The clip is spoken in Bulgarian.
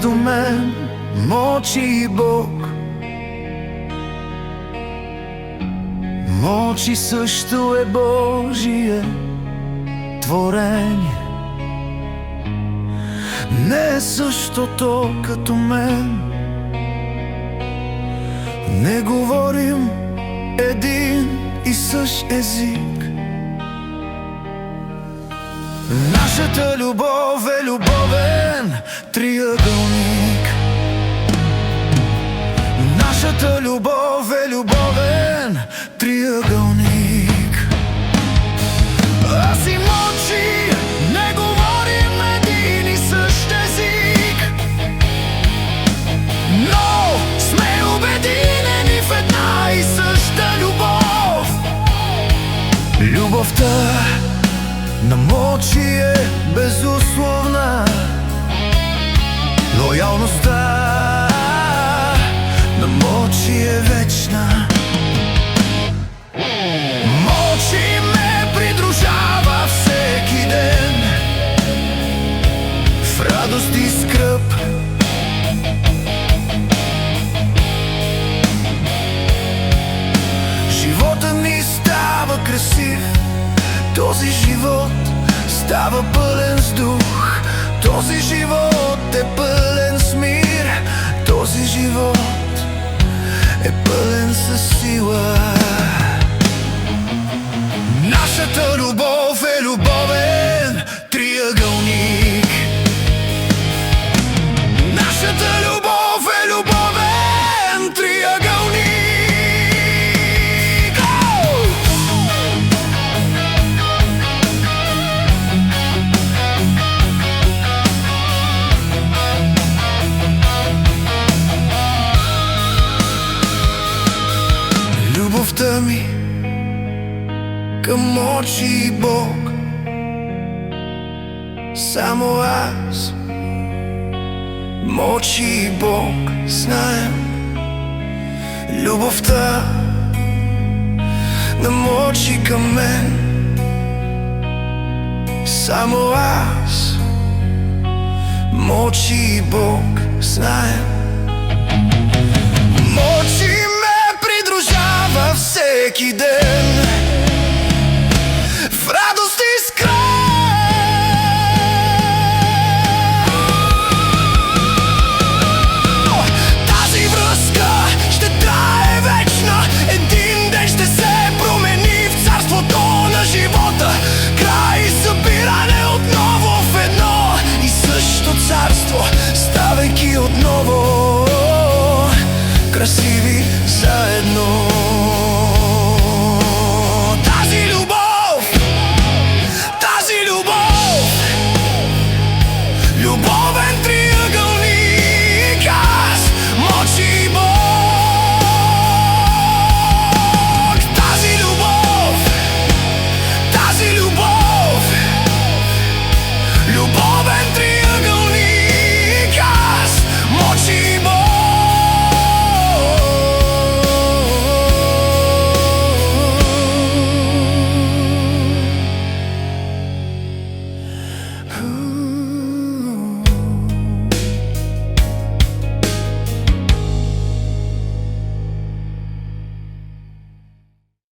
до мен мълчи Бог. Мълчи също е Божие творение. Не е същото като мен. Не говорим един и същ език. Нашата любов е любовен триъгълник. Нашата любов е любовен триъгълник. Аз и мълчи, не говорим един и същ език, но сме обединени в една и съща любов. Любовта на мълчи е безусловна. Лоялността на мълчи е вечна. Мълчи ме придружава всеки ден, в радост и скръб. Живота ни става красив, този живот става пълен с дух. Този живот е пълен с мир. Този живот е пълен със сила. Нашата любов е любовен триъгълник. Нашата любов е любовен триъгълник. Любовта ми към мълчи Бог, само аз, мълчи Бог знаем. Любовта на мълчи към мен, само аз, мълчи Бог знаем. Мълчи всеки ден, в радост